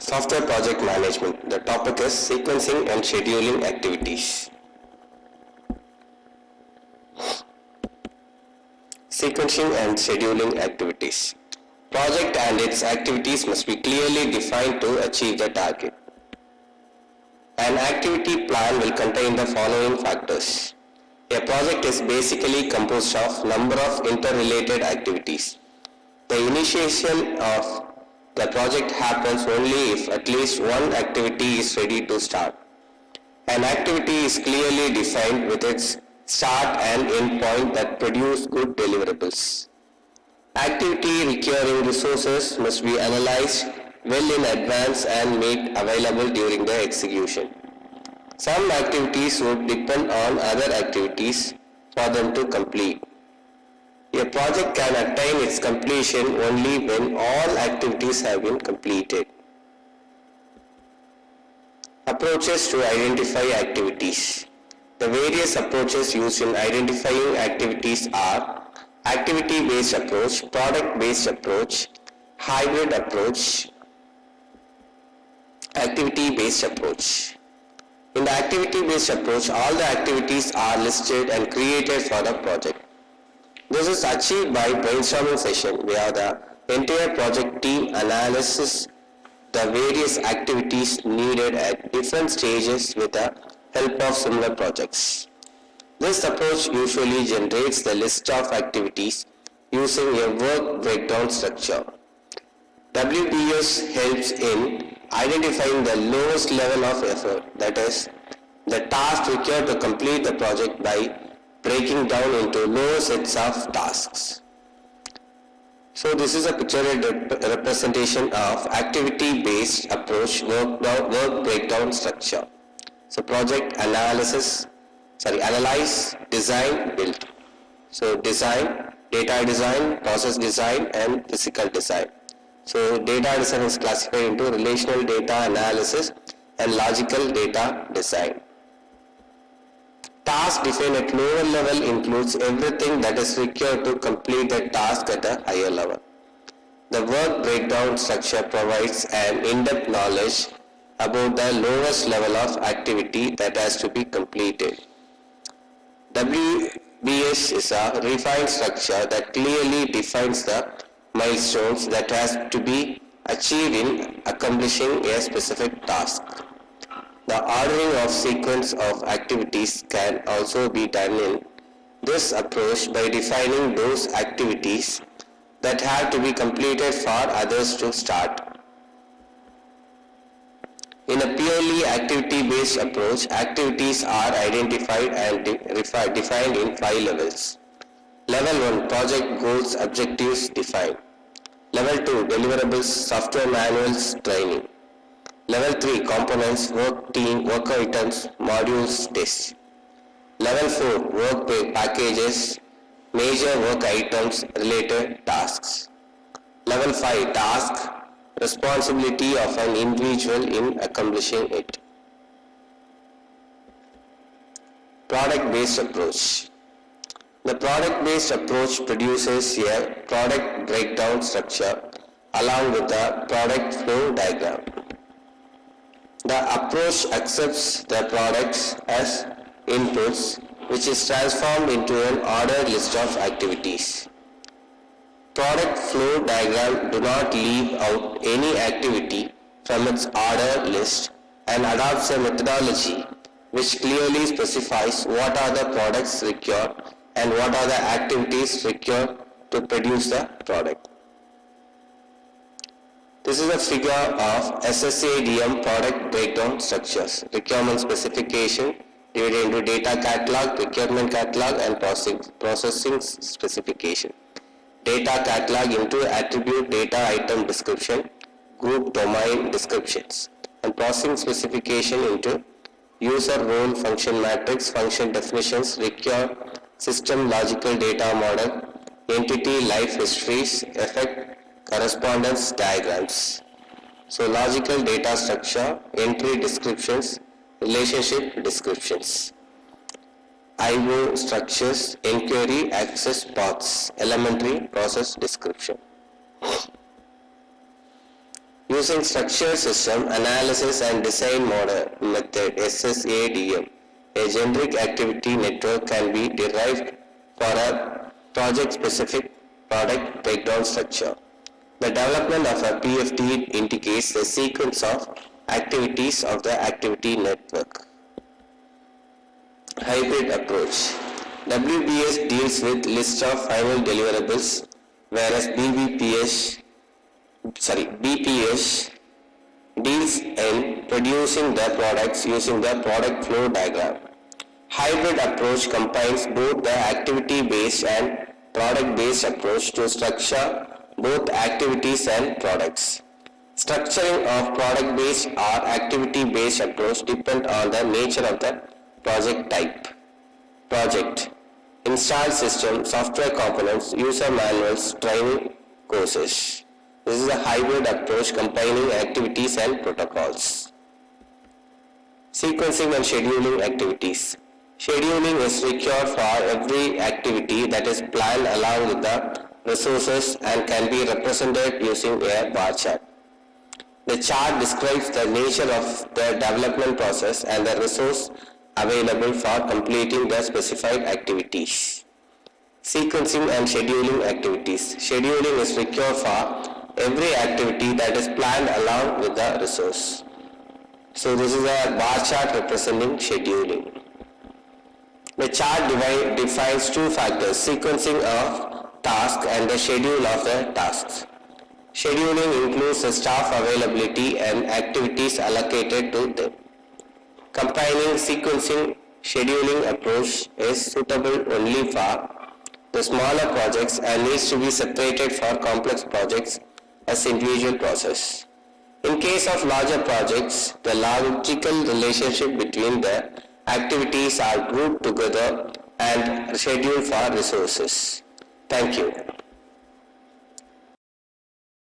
Software project management. The topic is sequencing and scheduling activities. Sequencing and scheduling activities. Project and its activities must be clearly defined to achieve the target. An activity plan will contain the following factors. A project is basically composed of number of interrelated activities. The initiation of the project happens only if at least one activity is ready to start. An activity is clearly defined with its start and end point that produce good deliverables. Activity requiring resources must be analyzed well in advance and made available during the execution. Some activities would depend on other activities for them to complete. A project can attain its completion only when all activities have been completed. Approaches to identify activities. The various approaches used in identifying activities are activity-based approach, product-based approach, hybrid approach, activity-based approach. In the activity-based approach, all the activities are listed and created for the project. This is achieved by brainstorming session where the entire project team analyzes the various activities needed at different stages with the help of similar projects. This approach usually generates the list of activities using a work breakdown structure. WBS helps in identifying the lowest level of effort, that is, the task required to complete the project by breaking down into lower sets of tasks. So this is a pictorial representation of activity-based approach work breakdown structure. So project analyze, design, build. So design, data design, process design and physical design. So data design is classified into relational data analysis and logical data design. Task defined at lower level includes everything that is required to complete the task at a higher level. The work breakdown structure provides an in-depth knowledge about the lowest level of activity that has to be completed. WBS is a refined structure that clearly defines the milestones that has to be achieved in accomplishing a specific task. The ordering of sequence of activities can also be done in this approach by defining those activities that have to be completed for others to start. In a purely activity-based approach, activities are identified and defined in 5 levels. Level 1, project goals, objectives defined. Level 2, deliverables, software manuals, training. Level 3, components, work team, work items, modules, tests. Level 4, work packages, major work items, related tasks. Level 5, task, responsibility of an individual in accomplishing it. Product-based approach. The product-based approach produces a product breakdown structure along with a product flow diagram. The approach accepts the products as inputs, which is transformed into an ordered list of activities. Product flow diagram do not leave out any activity from its order list and adopts a methodology which clearly specifies what are the products required and what are the activities required to produce the product. This is a figure of SSADM product breakdown structures. Requirement specification divided into data catalog, procurement catalog and processing specification. Data catalog into attribute data item description, group domain descriptions, and processing specification into user role function matrix, function definitions, required system logical data model, entity life histories, effect correspondence diagrams. So logical data structure, entry descriptions, relationship descriptions. IO structures, inquiry, access paths, elementary process description. Using structured system analysis and design model method SSADM, a generic activity network can be derived for a project-specific product breakdown structure. The development of a PFD indicates the sequence of activities of the activity network. Hybrid approach. WBS deals with list of final deliverables, whereas BPS deals in producing the products using the product flow diagram. Hybrid approach combines both the activity-based and product-based approach to structure both activities and products. Structuring of product-based or activity-based approach depend on the nature of the project type. Project, installed system, software components, user manuals, training courses. This is a hybrid approach combining activities and protocols. Sequencing and scheduling activities. Scheduling is required for every activity that is planned along with the resources and can be represented using a bar chart. The chart describes the nature of the development process and the resource available for completing the specified activities. Sequencing and scheduling activities. Scheduling is required for every activity that is planned along with the resource. So this is a bar chart representing scheduling. The chart defines two factors, sequencing of tasks and the schedule of the tasks. Scheduling includes the staff availability and activities allocated to them. Combining sequencing scheduling approach is suitable only for the smaller projects and needs to be separated for complex projects as individual process. In case of larger projects, the logical relationship between the activities are grouped together and scheduled for resources. Thank you.